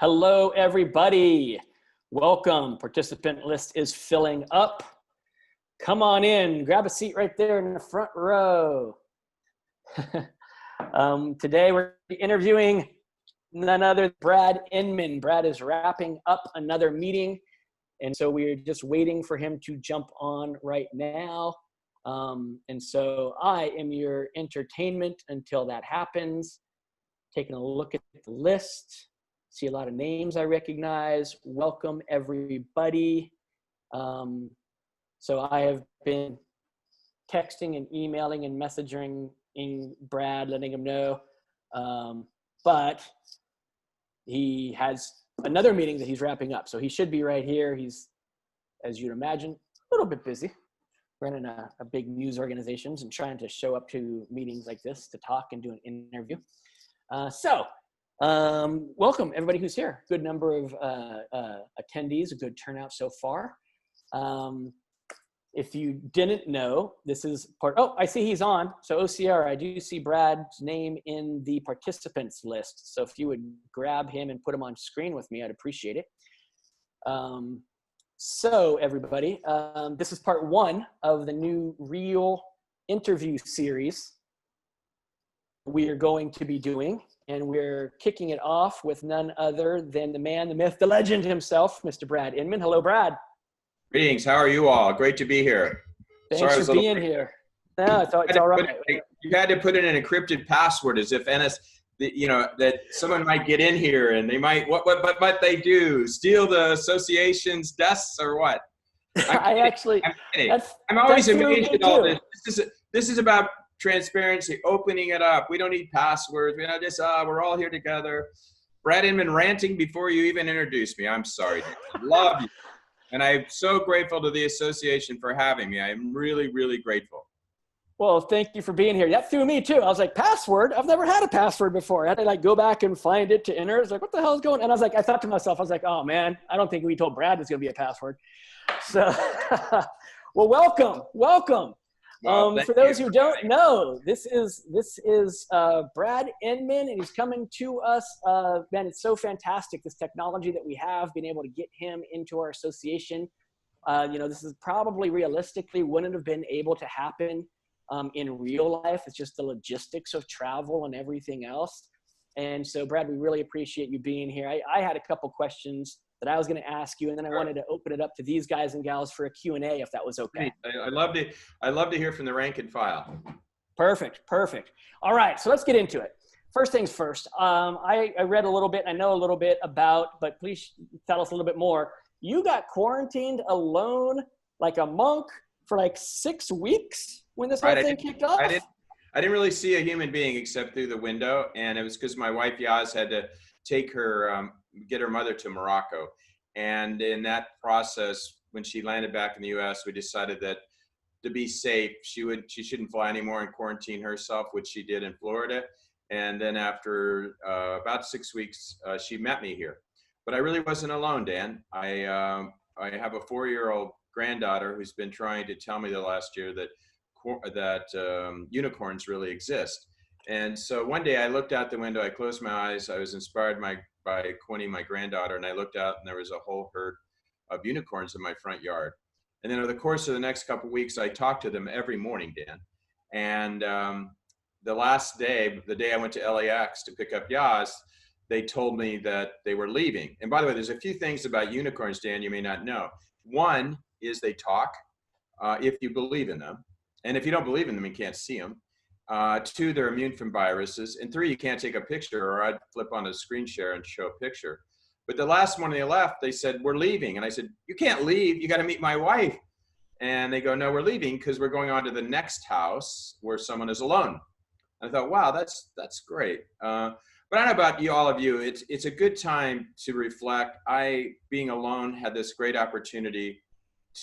Hello, everybody. Welcome. Participant list is filling up. Come on in. Grab a seat right there in the front row. Today we're interviewing none other than Brad Inman. Brad is wrapping up another meeting, and so we're just waiting for him to jump on right now. And so I am your entertainment until that happens. Taking a look at the list. See a lot of names I recognize. Welcome, everybody. So I have been texting and emailing and messaging Brad, letting him know. But he has another meeting that he's wrapping up. So he should be right here. He's, as you'd imagine, a little bit busy, running a big news organizations and trying to show up to meetings like this to talk and do an interview. Welcome everybody who's here. Good number of attendees, a good turnout so far. If you didn't know, this is part, oh, I see he's on. So OCR, I do see Brad's name in the participants list. So if you would grab him and put him on screen with me, I'd appreciate it. So everybody, this is part one of the new Real interview series we are going to be doing. And we're kicking it off with none other than the man, the myth, the legend himself, Mr. Brad Inman. Hello, Brad. Greetings. How are you all? Great to be here. Thanks for being here. No, it's all right. You had to put in an encrypted password as if that someone might get in here and they might, what they do? Steal the association's desks or what? I'm always amazed at all this. This is about transparency, opening it up. We don't need passwords. We don't just, we're all here together. Brad Inman ranting before you even introduced me. I'm sorry. I love you. And I'm so grateful to the association for having me. I'm really, really grateful. Well, thank you for being here. That threw me too. I was like, password? I've never had a password before. I had to go back and find it to enter. It's like, what the hell is going on? And I thought to myself, oh man, I don't think we told Brad there's going to be a password. So, well, welcome. Well, for those who don't know, this is Brad Inman, and he's coming to us. Man, it's so fantastic, this technology that we have, being able to get him into our association. This is probably realistically wouldn't have been able to happen in real life. It's just the logistics of travel and everything else. And so, Brad, we really appreciate you being here. I had a couple questions that I was going to ask you, and then I wanted to open it up to these guys and gals for a Q&A, if that was okay. I love to hear from the rank and file. Perfect. All right, so let's get into it. First things first, I read a little bit, I know a little bit about, but please tell us a little bit more. You got quarantined alone like a monk for like 6 weeks when this whole thing kicked off? I didn't really see a human being except through the window, and it was because my wife Yaz had to take her, get her mother to Morocco. And in that process, when she landed back in the US, we decided that to be safe, she shouldn't fly anymore and quarantine herself, which she did in Florida. And then after about 6 weeks, she met me here. But I really wasn't alone, Dan. I have a 4-year-old granddaughter who's been trying to tell me the last year that unicorns really exist. And so one day I looked out the window, I closed my eyes, I was inspired by Quinny, my granddaughter, and I looked out and there was a whole herd of unicorns in my front yard. And then over the course of the next couple of weeks, I talked to them every morning, Dan. And the last day, the day I went to LAX to pick up Yaz, they told me that they were leaving. And by the way, there's a few things about unicorns, Dan, you may not know. One is they talk if you believe in them. And if you don't believe in them, you can't see them. 2, they're immune from viruses. And 3, you can't take a picture, or I'd flip on a screen share and show a picture. But the last one they left, they said, we're leaving. And I said, you can't leave. You got to meet my wife. And they go, no, we're leaving because we're going on to the next house where someone is alone. And I thought, wow, that's great. But I don't know about all of you. It's a good time to reflect. I, being alone, had this great opportunity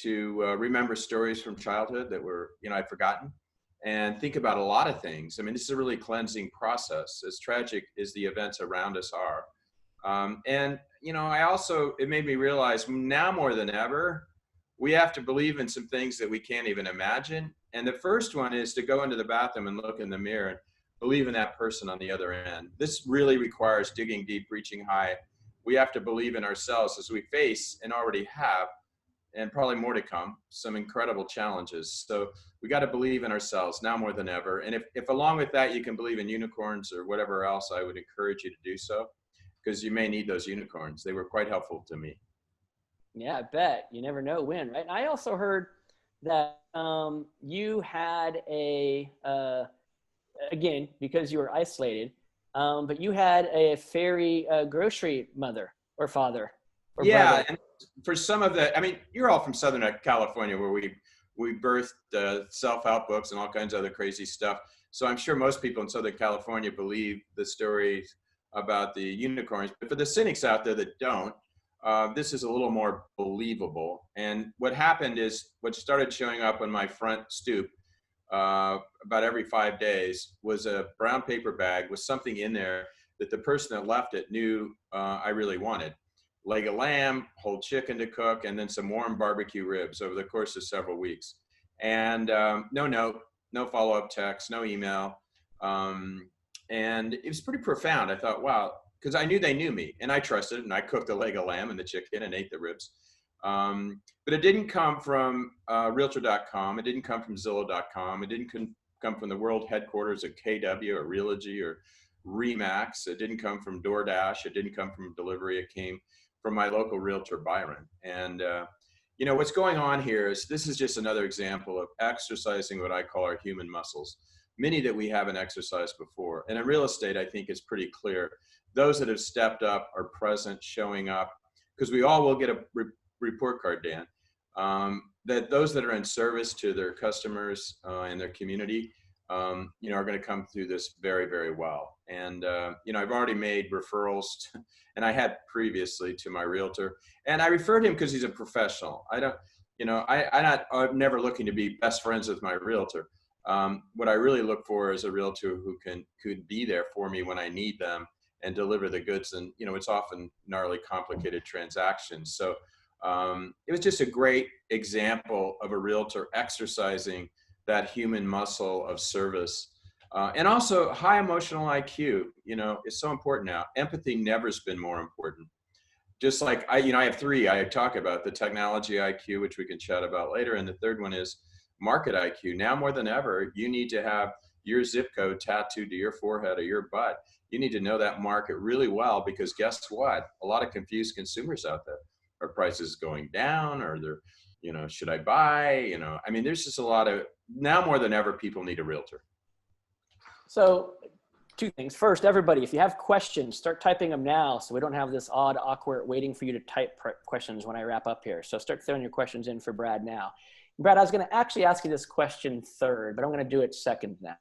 to remember stories from childhood that were, I'd forgotten. And think about a lot of things. I mean, this is a really cleansing process, as tragic as the events around us are. It made me realize now more than ever, we have to believe in some things that we can't even imagine. And the first one is to go into the bathroom and look in the mirror and believe in that person on the other end. This really requires digging deep, reaching high we have to believe in ourselves as we face, and already have, and probably more to come, some incredible challenges. So we got to believe in ourselves now more than ever. And if along with that, you can believe in unicorns or whatever else, I would encourage you to do so, because you may need those unicorns. They were quite helpful to me. Yeah, I bet. You never know when, right? And I also heard that you had again, because you were isolated, but you had a fairy grocery mother or father or Yeah, brother. and for some of the, I mean, you're all from Southern California, where we birthed self-help books and all kinds of other crazy stuff. So I'm sure most people in Southern California believe the stories about the unicorns. But for the cynics out there that don't, this is a little more believable. And what happened is, what started showing up on my front stoop about every 5 days was a brown paper bag with something in there that the person that left it knew I really wanted. Leg of lamb, whole chicken to cook, and then some warm barbecue ribs over the course of several weeks. And no note, no follow-up text, no email. And it was pretty profound. I thought, wow, because I knew they knew me, and I trusted it, and I cooked the leg of lamb and the chicken and ate the ribs. But it didn't come from Realtor.com. It didn't come from Zillow.com. It didn't come from the world headquarters of KW or Realogy or Remax. It didn't come from DoorDash. It didn't come from delivery. It came from my local realtor, Byron. And you know, what's going on here is, this is just another example of exercising what I call our human muscles, many that we haven't exercised before. And in real estate, I think it's pretty clear. Those that have stepped up are present, showing up, because we all will get a report card, Dan, that those that are in service to their customers and their community, you know, are going to come through this very, very well. And, you know, I've already made referrals and I had previously to my realtor, and I referred him because he's a professional. I don't, you know, I'm never looking to be best friends with my realtor. What I really look for is a realtor who could be there for me when I need them and deliver the goods. And, you know, it's often gnarly, complicated transactions. So it was just a great example of a realtor exercising that human muscle of service. And also high emotional IQ, you know, is so important now. Empathy never's been more important. Just like I have three I talk about: the technology IQ, which we can chat about later. And the third one is market IQ. Now more than ever, you need to have your zip code tattooed to your forehead or your butt. You need to know that market really well, because guess what? A lot of confused consumers out there. Are prices going down? Or they're, you know, should I buy? You know, I mean, there's just a lot of, now more than ever, people need a realtor. So two things. First, everybody, if you have questions, start typing them now, so we don't have this odd, awkward waiting for you to type questions when I wrap up here. So start throwing your questions in for Brad now. Brad, I was going to actually ask you this question third, but I'm going to do it second now.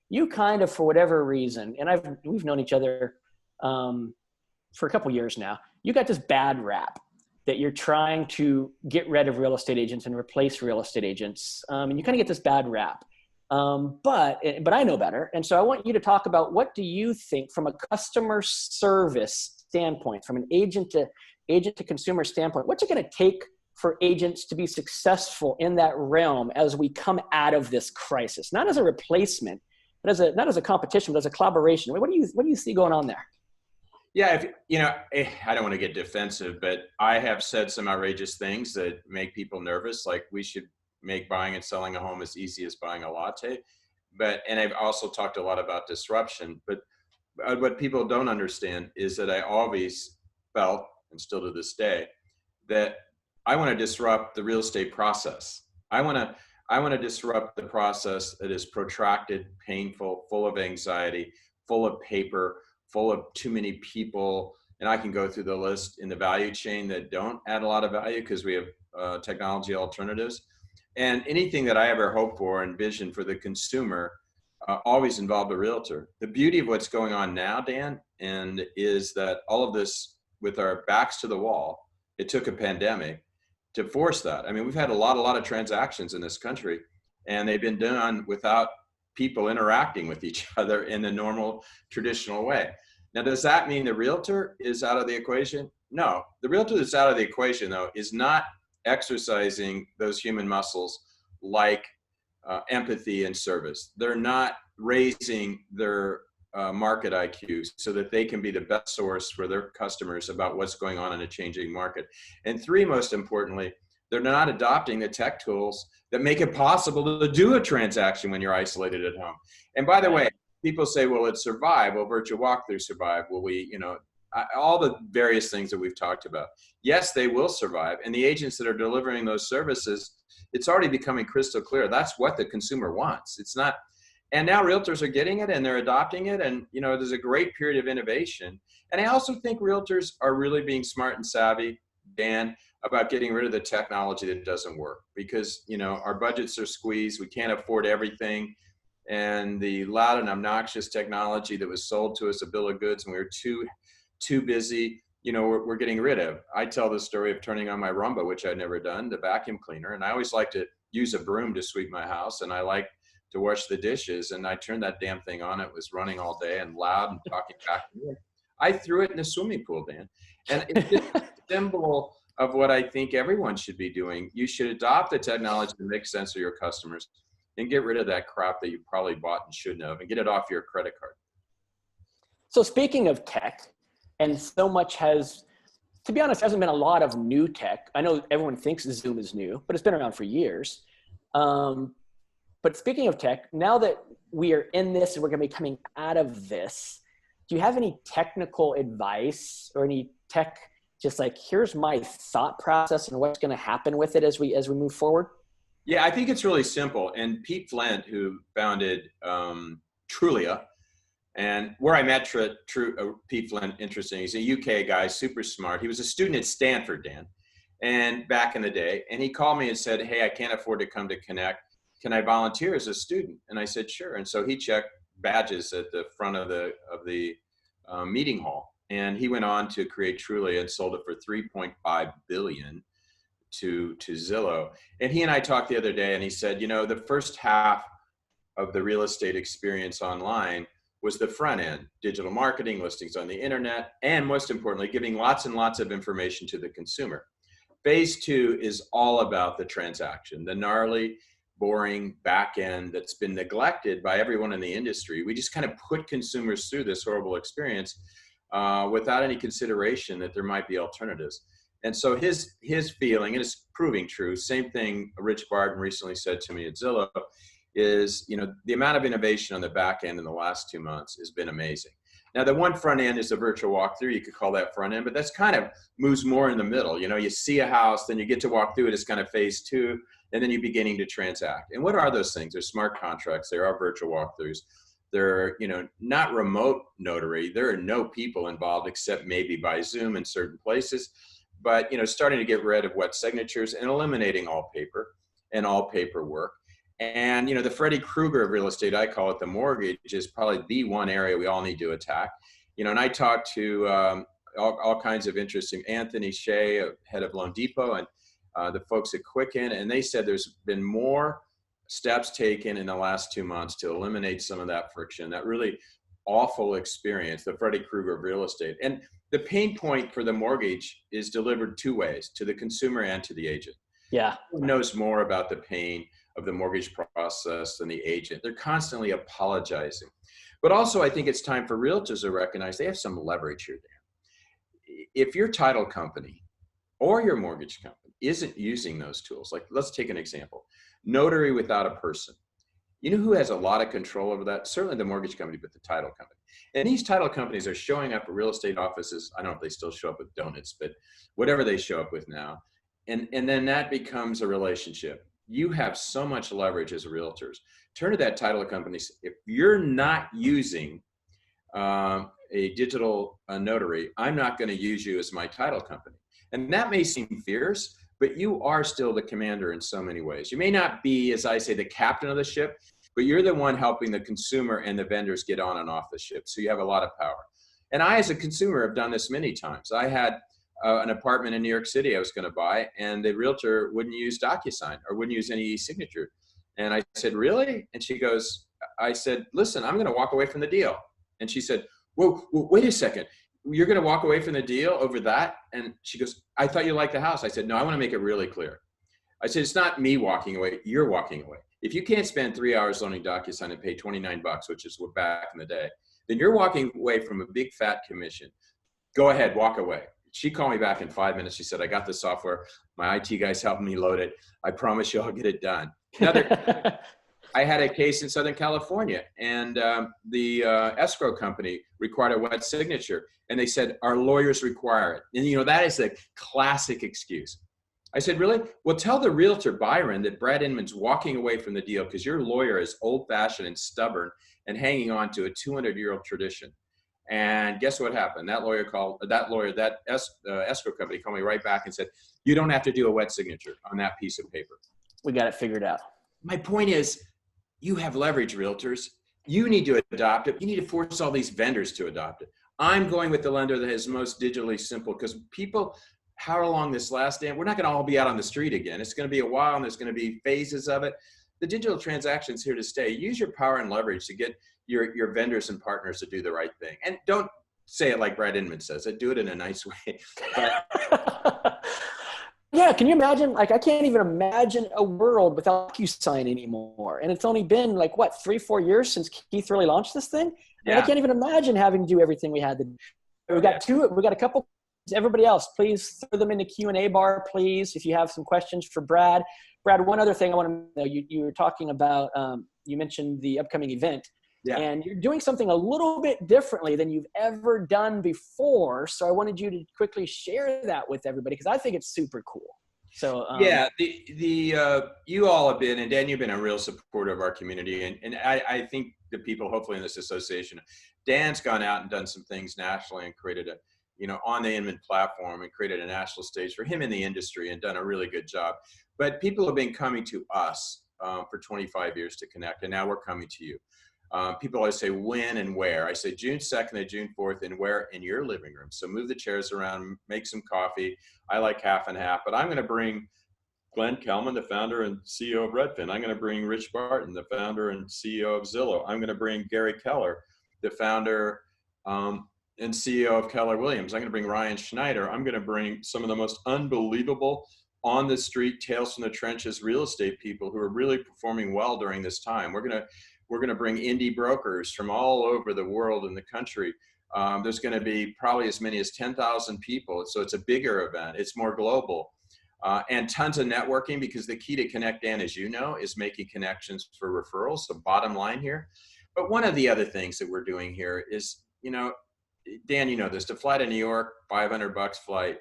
You kind of, for whatever reason, and we've known each other for a couple years now, you got this bad rap that you're trying to get rid of real estate agents and replace real estate agents. And you kind of get this bad rap. But I know better. And so I want you to talk about, what do you think from a customer service standpoint, from an agent to consumer standpoint, what's it going to take for agents to be successful in that realm as we come out of this crisis? Not as a replacement, but not as a competition, but as a collaboration. What do you see going on there? Yeah, I don't want to get defensive, but I have said some outrageous things that make people nervous. Like, we should make buying and selling a home as easy as buying a latte. And I've also talked a lot about disruption. But what people don't understand is that I always felt, and still to this day, that I want to disrupt the real estate process. I want to disrupt the process that is protracted, painful, full of anxiety, full of paper, full of too many people. And I can go through the list in the value chain that don't add a lot of value, because we have technology alternatives. And anything that I ever hoped for and envisioned for the consumer always involved a realtor. The beauty of what's going on now, Dan, and is that all of this, with our backs to the wall, it took a pandemic to force that. I mean, we've had a lot of transactions in this country, and they've been done without people interacting with each other in the normal, traditional way. Now, does that mean the realtor is out of the equation? No. The realtor that's out of the equation, though, is not exercising those human muscles like empathy and service. They're not raising their market IQ so that they can be the best source for their customers about what's going on in a changing market. And three, most importantly, they're not adopting the tech tools that make it possible to do a transaction when you're isolated at home. And by the way, people say, well, it survived. Will virtual walkthrough survive? Will we, all the various things that we've talked about. Yes, they will survive. And the agents that are delivering those services, it's already becoming crystal clear. That's what the consumer wants. It's not, and now realtors are getting it and they're adopting it. And, there's a great period of innovation. And I also think realtors are really being smart and savvy, Dan, about getting rid of the technology that doesn't work because, our budgets are squeezed. We can't afford everything. And the loud and obnoxious technology that was sold to us, a bill of goods, and we were too busy, we're getting rid of. I tell the story of turning on my Roomba, which I'd never done, the vacuum cleaner. And I always like to use a broom to sweep my house. And I like to wash the dishes. And I turned that damn thing on. It was running all day and loud and talking back to me. I threw it in a swimming pool, Dan. And it's just a symbol of what I think everyone should be doing. You should adopt the technology that makes sense for your customers and get rid of that crap that you probably bought and shouldn't have and get it off your credit card. So speaking of tech, and so much has, to be honest, hasn't been a lot of new tech. I know everyone thinks Zoom is new, but it's been around for years. But speaking of tech, now that we are in this and we're going to be coming out of this, do you have any technical advice or any tech, just like, here's my thought process and what's going to happen with it as we move forward? Yeah, I think it's really simple. And Pete Flint, who founded Trulia, and where I met Pete Flint, interesting, he's a UK guy, super smart. He was a student at Stanford, Dan, and back in the day. And he called me and said, hey, I can't afford to come to Connect. Can I volunteer as a student? And I said, sure. And so he checked badges at the front of the meeting hall. And he went on to create Trulia and sold it for $3.5 billion to Zillow. And he and I talked the other day, and he said, the first half of the real estate experience online was the front end, digital marketing, listings on the internet, and most importantly, giving lots and lots of information to the consumer. Phase two is all about the transaction, the gnarly, boring back end that's been neglected by everyone in the industry. We just kind of put consumers through this horrible experience without any consideration that there might be alternatives. And so his feeling, and it's proving true, same thing Rich Barton recently said to me at Zillow, is, the amount of innovation on the back end in the last 2 months has been amazing. Now, the one front end is a virtual walkthrough. You could call that front end, but that's kind of moves more in the middle. You see a house, then you get to walk through it. It's kind of phase two, and then you're beginning to transact. And what are those things? They're smart contracts. There are virtual walkthroughs. They're, not remote notary. There are no people involved except maybe by Zoom in certain places. But, starting to get rid of wet signatures and eliminating all paper and all paperwork. And, the Freddy Krueger of real estate, I call it the mortgage, is probably the one area we all need to attack. And I talked to all kinds of interesting, Anthony Shea, head of Loan Depot, and the folks at Quicken, and they said there's been more steps taken in the last 2 months to eliminate some of that friction, that really awful experience, the Freddy Krueger of real estate. And the pain point for the mortgage is delivered two ways, to the consumer and to the agent. Yeah. No one knows more about the pain of the mortgage process than the agent. They're constantly apologizing. But also, I think it's time for realtors to recognize they have some leverage here, Dan. If your title company or your mortgage company isn't using those tools, like let's take an example, notary without a person. You know who has a lot of control over that? Certainly the mortgage company, but the title company. And these title companies are showing up at real estate offices. I don't know if they still show up with donuts, but whatever they show up with now. And then that becomes a relationship. You have so much leverage as realtors. Turn to that title company. If you're not using a digital notary, I'm not going to use you as my title company. And that may seem fierce, but you are still the commander in so many ways. You may not be, as I say, the captain of the ship, but you're the one helping the consumer and the vendors get on and off the ship. So you have a lot of power. And I, as a consumer, have done this many times. I had an apartment in New York City I was going to buy, and the realtor wouldn't use DocuSign or wouldn't use any e-signature. And I said, really? And she goes, I said, listen, I'm going to walk away from the deal. And she said, whoa, wait a second. You're going to walk away from the deal over that? And she goes, I thought you liked the house. I said, no, I want to make it really clear. I said, it's not me walking away. You're walking away. If you can't spend 3 hours learning DocuSign and pay $29, which is what back in the day, then you're walking away from a big fat commission. Go ahead, walk away. She called me back in 5 minutes. She said, I got the software. My IT guys helped me load it. I promise you I'll get it done. I had a case in Southern California, and the escrow company required a wet signature. And they said, our lawyers require it. And, you know, that is a classic excuse. I said, really? Well, tell the realtor, Byron, that Brad Inman's walking away from the deal because your lawyer is old-fashioned and stubborn and hanging on to a 200-year-old tradition. And guess what happened? That escrow company called me right back and said, you don't have to do a wet signature on that piece of paper. We got it figured out. My point is, you have leverage, realtors. You need to adopt it. You need to force all these vendors to adopt it. I'm going with the lender that is most digitally simple, because people, how long this last day, we're not going to all be out on the street again. It's going to be a while, and there's going to be phases of it. The digital transaction's here to stay. Use your power and leverage to get your vendors and partners to do the right thing. And don't say it like Brad Inman says it. Do it in a nice way. Yeah, can you imagine? Like, I can't even imagine a world without DocuSign anymore. And it's only been like, what, 3-4 years since Keith really launched this thing? And I can't even imagine having to do everything we had to do. We got a couple. Everybody else, please throw them in the Q&A bar, please, if you have some questions for Brad. Brad, one other thing I want to know, you were talking about, you mentioned the upcoming event. Yeah. And you're doing something a little bit differently than you've ever done before. So I wanted you to quickly share that with everybody, because I think it's super cool. So yeah, you all have been, and Dan, you've been a real supporter of our community. And I think the people, hopefully in this association, Dan's gone out and done some things nationally and created on the Inman platform, and created a national stage for him in the industry and done a really good job. But people have been coming to us for 25 years to connect, and now we're coming to you. People always say when and where. I say June 2nd and June 4th, and where? In your living room. So move the chairs around, make some coffee. I like half and half, but I'm going to bring Glenn Kelman, the founder and CEO of Redfin. I'm going to bring Rich Barton, the founder and CEO of Zillow. I'm going to bring Gary Keller, the founder and CEO of Keller Williams. I'm going to bring Ryan Schneider. I'm going to bring some of the most unbelievable on the street, tales from the trenches real estate people who are really performing well during this time. We're going to bring indie brokers from all over the world and the country. There's going to be probably as many as 10,000 people. So it's a bigger event. It's more global. And tons of networking, because the key to Connect, Dan, as you know, is making connections for referrals. So bottom line here. But one of the other things that we're doing here is, Dan, you know this, to fly to New York, $500 flight,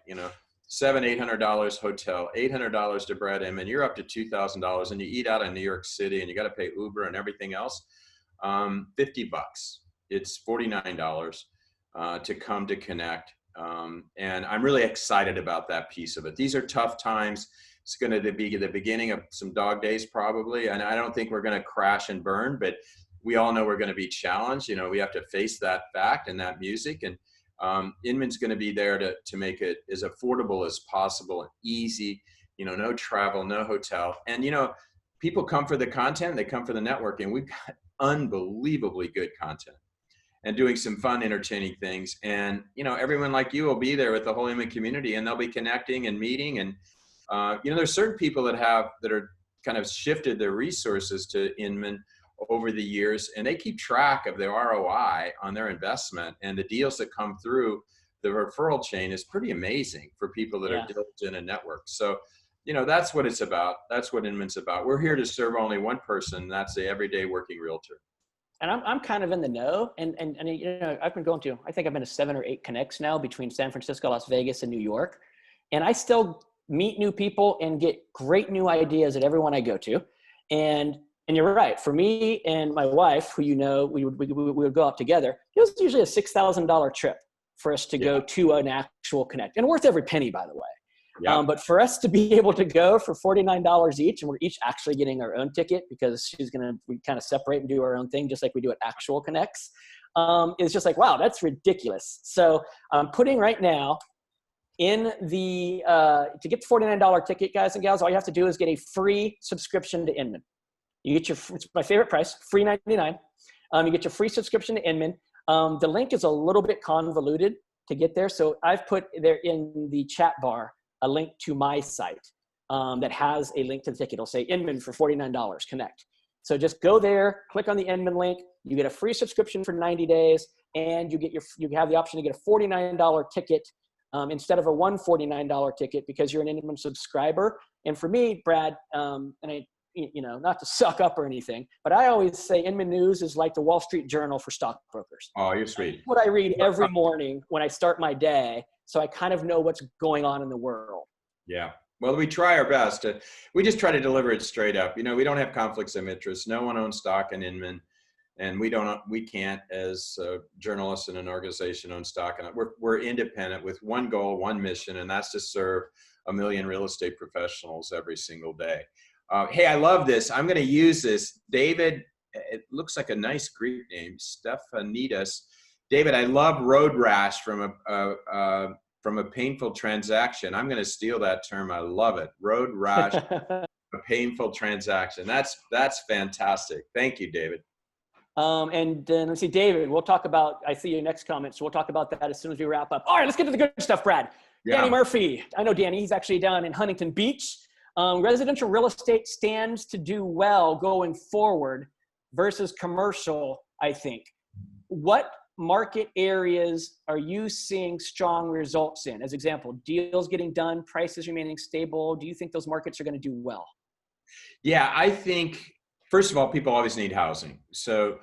$700-800 hotel, $800 to Brad Inman, you're up to $2,000, and you eat out in New York City and you got to pay Uber and everything else. $50. It's $49 to come to Connect. And I'm really excited about that piece of it. These are tough times. It's going to be the beginning of some dog days probably. And I don't think we're going to crash and burn, but we all know we're going to be challenged. We have to face that fact and that music. And Inman's going to be there to make it as affordable as possible and easy, no travel, no hotel. And, people come for the content, they come for the networking. We've got unbelievably good content and doing some fun, entertaining things. And, everyone like you will be there with the whole Inman community, and they'll be connecting and meeting. And, there's certain people that are kind of shifted their resources to Inman over the years, and they keep track of their ROI on their investment, and the deals that come through the referral chain is pretty amazing for people that are diligent and networked. So, that's what it's about. That's what Inman's about. We're here to serve only one person. And that's the everyday working realtor. And I'm kind of in the know, and I've been going to, I think I've been to 7 or 8 connects now between San Francisco, Las Vegas, and New York. And I still meet new people and get great new ideas at everyone I go to. And you're right. For me and my wife, who we would go out together, it was usually a $6,000 trip for us to go to an actual connect, and worth every penny, by the way. Yeah. But for us to be able to go for $49 each, and we're each actually getting our own ticket, because we kind of separate and do our own thing, just like we do at actual connects. It's just like, wow, that's ridiculous. So I'm putting right now in the to get the $49 ticket, guys and gals, all you have to do is get a free subscription to Inman. You get it's my favorite price, free $99. You get your free subscription to Inman. The link is a little bit convoluted to get there. So I've put there in the chat bar a link to my site that has a link to the ticket. It'll say Inman for $49, connect. So just go there, click on the Inman link. You get a free subscription for 90 days, and you have the option to get a $49 ticket instead of a $149 ticket because you're an Inman subscriber. And for me, Brad, not to suck up or anything, but I always say Inman News is like the Wall Street Journal for stockbrokers. Oh, you're sweet. That's what I read every morning when I start my day, so I kind of know what's going on in the world. Yeah. Well, we try our best. We just try to deliver it straight up. We don't have conflicts of interest. No one owns stock in Inman, and we can't, as journalists in an organization, own stock in it. We're independent with one goal, one mission, and that's to serve 1 million real estate professionals every single day. Hey, I love this. I'm going to use this. David, it looks like a nice Greek name, Stephanidas. David, I love road rash from a painful transaction. I'm going to steal that term. I love it. Road rash, a painful transaction. That's fantastic. Thank you, David. And then let's see, David, we'll talk about, I see your next comment. So we'll talk about that as soon as we wrap up. All right, let's get to the good stuff, Brad. Yeah. Danny Murphy. I know Danny, he's actually down in Huntington Beach. Residential real estate stands to do well going forward versus commercial, I think. What market areas are you seeing strong results in? As example, deals getting done, prices remaining stable. Do you think those markets are going to do well? Yeah, I think, first of all, people always need housing. So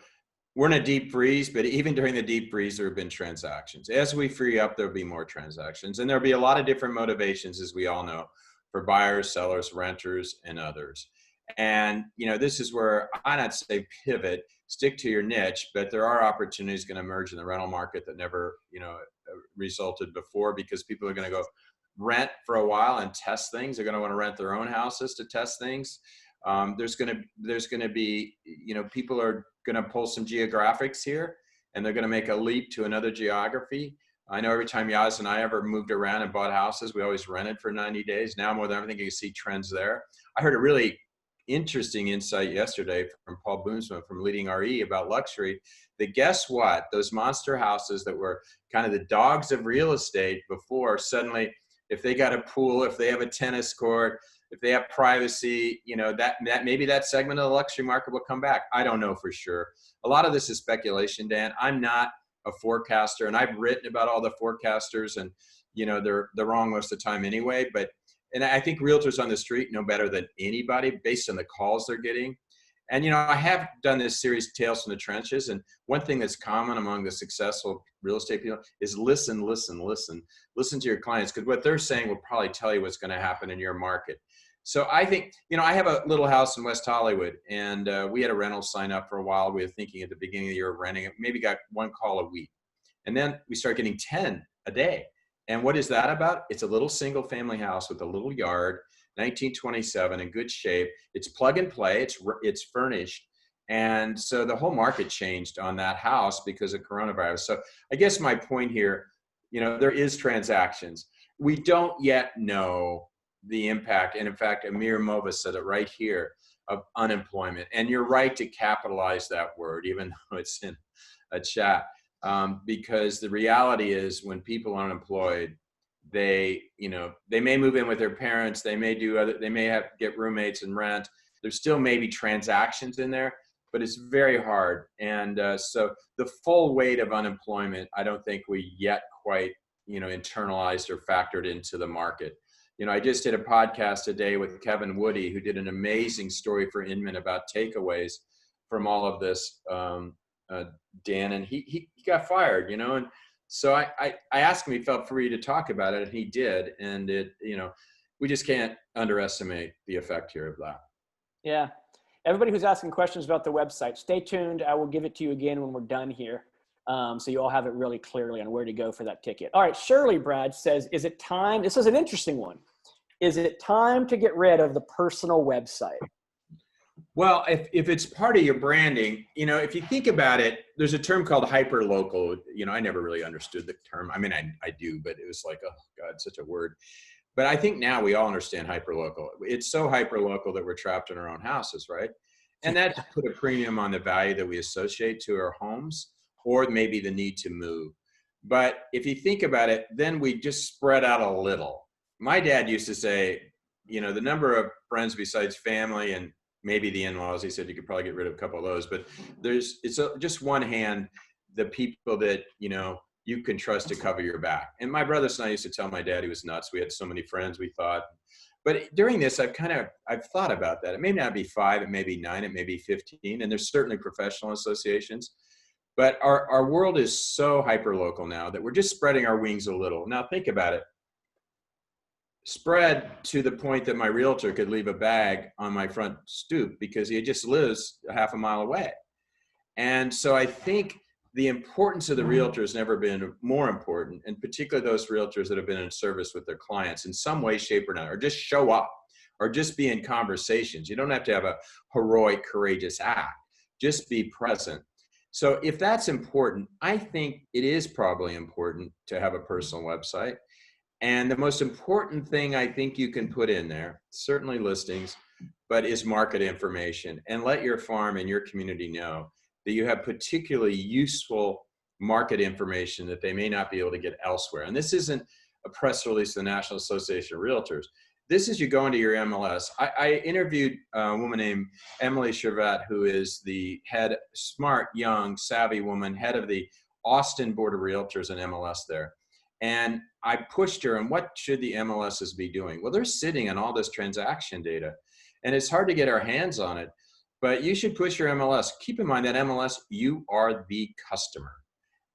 we're in a deep freeze, but even during the deep freeze, there have been transactions. As we free up, there'll be more transactions. And there'll be a lot of different motivations, as we all know, for buyers, sellers, renters, and others. And, this is where I not say pivot, stick to your niche, but there are opportunities going to emerge in the rental market that never, resulted before, because people are going to go rent for a while and test things. They're going to want to rent their own houses to test things. There's going to be, people are going to pull some geographics here, and they're going to make a leap to another geography. I know every time Yaz and I ever moved around and bought houses, we always rented for 90 days. Now more than everything, you can see trends there. I heard a really interesting insight yesterday from Paul Boomsma from Leading RE about luxury, that guess what? Those monster houses that were kind of the dogs of real estate before, suddenly, if they got a pool, if they have a tennis court, if they have privacy, that maybe that segment of the luxury market will come back. I don't know for sure. A lot of this is speculation, Dan. I'm not a forecaster, and I've written about all the forecasters, and they're wrong most of the time anyway. And I think realtors on the street know better than anybody based on the calls they're getting. And I have done this series, Tales from the Trenches, and one thing that's common among the successful real estate people is listen to your clients, because what they're saying will probably tell you what's going to happen in your market. So I think, I have a little house in West Hollywood, and we had a rental sign up for a while. We were thinking at the beginning of the year of renting it, maybe got one call a week. And then we started getting 10 a day. And what is that about? It's a little single family house with a little yard, 1927, in good shape. It's plug and play, it's furnished. And so the whole market changed on that house because of coronavirus. So I guess my point here, there is transactions. We don't yet know the impact, and in fact, Amir Mova said it right here, of unemployment. And you're right to capitalize that word, even though it's in a chat, because the reality is when people are unemployed, they may move in with their parents, they may have to get roommates and rent. There still may be transactions in there, but it's very hard. And so the full weight of unemployment, I don't think we yet quite, internalized or factored into the market. I just did a podcast today with Kevin Woody, who did an amazing story for Inman about takeaways from all of this, Dan, and he got fired, and so I asked him if he felt free to talk about it, and he did. And we just can't underestimate the effect here of that. Yeah. Everybody who's asking questions about the website, stay tuned. I will give it to you again when we're done here. So you all have it really clearly on where to go for that ticket. All right. Shirley Brad says, is it time? This is an interesting one. Is it time to get rid of the personal website? Well, if it's part of your branding, if you think about it, there's a term called hyper-local. I never really understood the term. I mean, I do, but it was like, oh God, such a word. But I think now we all understand hyper-local. It's so hyper-local that we're trapped in our own houses, right? And that put a premium on the value that we associate to our homes, or maybe the need to move. But if you think about it, then we just spread out a little. My dad used to say, the number of friends besides family and maybe the in-laws. He said you could probably get rid of a couple of those, but just one hand, the people that, you know, you can trust to cover your back. And my brothers and I used to tell my dad he was nuts. We had so many friends, we thought. But during this, I've thought about that. It may not be 5, it may be 9, it may be 15, and there's certainly professional associations. But our world is so hyper-local now that we're just spreading our wings a little. Now think about it. Spread to the point that my realtor could leave a bag on my front stoop because he just lives a half a mile away. And so I think the importance of the realtor has never been more important, and particularly those realtors that have been in service with their clients in some way, shape, or not, or just show up, or just be in conversations. You don't have to have a heroic, courageous act. Just be present. So if that's important, I think it is probably important to have a personal website. And the most important thing I think you can put in there, certainly listings, but is market information, and let your farm and your community know that you have particularly useful market information that they may not be able to get elsewhere. And this isn't a press release of the National Association of Realtors. This is you go into your MLS. I interviewed a woman named Emily Chervat, who is the head, smart, young, savvy woman, head of the Austin Board of Realtors and MLS there. And I pushed her on what should the MLSs be doing? Well, they're sitting on all this transaction data, and it's hard to get our hands on it. But you should push your MLS. Keep in mind that MLS, you are the customer.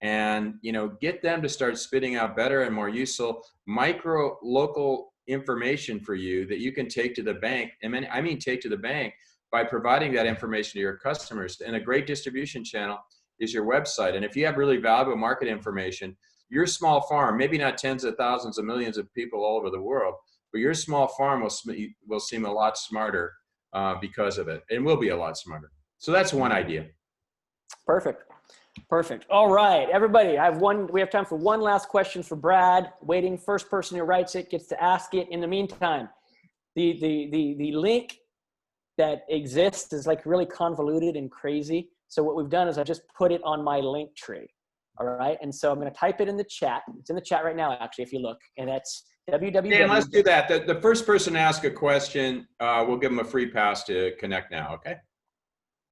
And, you know, get them to start spitting out better and more useful micro local information for you that you can take to the bank. I mean, take to the bank by providing that information to your customers. And a great distribution channel is your website. And if you have really valuable market information, your small farm, maybe not tens of thousands of millions of people all over the world, but your small farm will seem a lot smarter because of it, and will be a lot smarter. So that's one idea. Perfect. Perfect. All right, everybody. We have time for one last question for Brad. Waiting. First person who writes it gets to ask it. In the meantime, the link that exists is like really convoluted and crazy. So what we've done is I just put it on my link tree. All right. And so I'm going to type it in the chat. It's in the chat right now, actually, if you look, and that's www. Dan, let's do that. The first person to ask a question, we'll give them a free pass to connect now. Okay.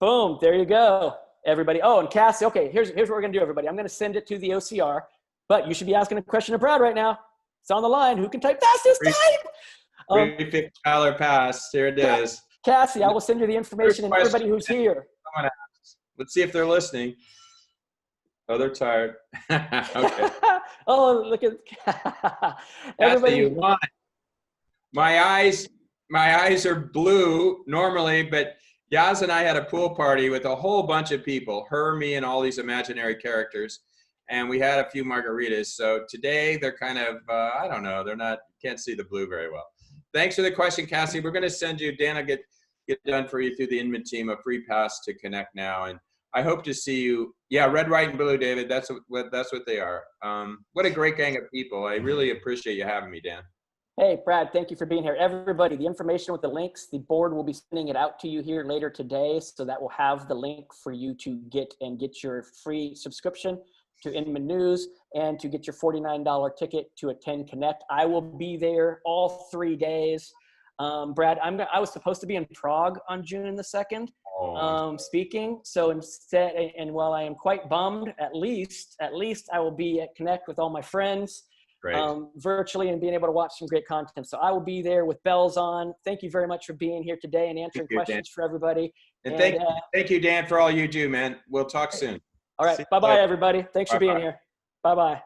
Boom. There you go, everybody. Oh, and Cassie. Okay. Here's what we're going to do, everybody. I'm going to send it to the OCR, but you should be asking a question to Brad right now. It's on the line. Who can type fastest? Free $50 pass. Here it is. Cassie, I will send you the information and everybody who's here. Let's see if they're listening. Oh, they're tired. Okay. Oh, look at everybody. You won. My eyes are blue normally, but Yaz and I had a pool party with a whole bunch of people, her, me, and all these imaginary characters, and we had a few margaritas. So today they're kind of, I don't know, can't see the blue very well. Thanks for the question, Cassie. We're going to send you, Dan, I'll get done for you through the Inman team, a free pass to connect now. And I hope to see you. Yeah, red, white, and blue, David. That's what they are. What a great gang of people. I really appreciate you having me, Dan. Hey, Brad, thank you for being here. Everybody, the information with the links, the board will be sending it out to you here later today. So that will have the link for you to get your free subscription to Inman News and to get your $49 ticket to attend Connect. I will be there all 3 days. Brad, I was supposed to be in Prague on June the 2nd. Speaking. So instead, and while I am quite bummed, at least I will be at Connect with all my friends virtually and being able to watch some great content. So I will be there with bells on. Thank you very much for being here today and answering questions for everybody. And thank you, Dan, for all you do, man. We'll talk soon. All right. Bye-bye, everybody. Thanks for being here. Bye-bye.